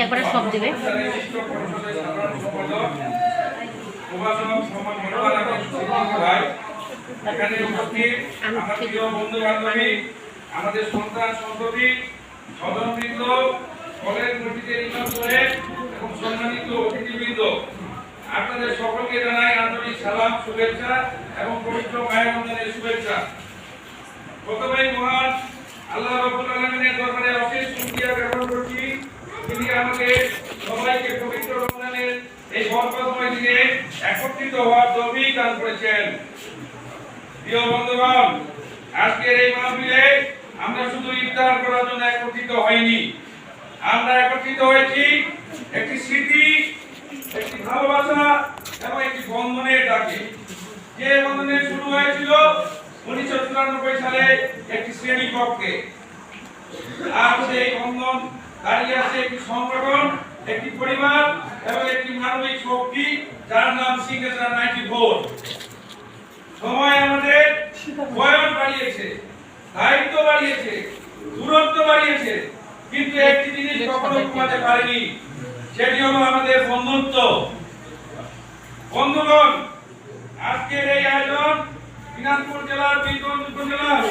একবারে সব দেবে। আমাদের সন্তান সন্ততি সদনবৃন্দ, কলেজ মসজিদের ইমাম সাহেব এবং সম্মানিত অতিথিবৃন্দ, আপনাদের সকলকে জানাই আন্তরিক সালাম, শুভেচ্ছা এবং পবিত্র মায়ের রমজানের শুভেচ্ছা। প্রথমেই মহান আল্লাহ রাব্বুল আলামিনের দরবারে অশেষ শুকরিয়া জ্ঞাপন করছি, তিনি আমাকে সবাইকে পবিত্র রমজানের এই বরকতময় দিনে একত্রিত হওয়ার তৌফিক দান করেছেন। প্রিয় বন্ধুগণ, আজকের এই মাহফিলে আমরা শুধু ইফতার করার জন্য একত্রিত হইনি, আমরা একত্রিত হয়েছি একটি স্মৃতি, একটি ভালোবাসা এবং একটি বন্ধনের ডাকে। যে বন্ধনের শুরু হয়েছিল 1994 সালে একটি শ্রেণীকক্ষে, আর সেই বন্ধন দাঁড়িয়ে আছে একটি সংগঠন, একটি পরিবার এবং একটি মানবিক শক্তি, যার নাম সিগনেচার 94। সময় আমাদের বয়স বাড়িয়েছে, দায়িত্ব বাড়িয়েছে, দূরত্ব বাড়িয়েছে, কিন্তু একটি জিনিস কখনো কমাতে পারেনি, সেটি হলো আমাদের বন্ধুত্ব। বন্ধুগণ, আজকের এই আয়োজন দিনাজপুর জেলার বীরগঞ্জ উপজেলার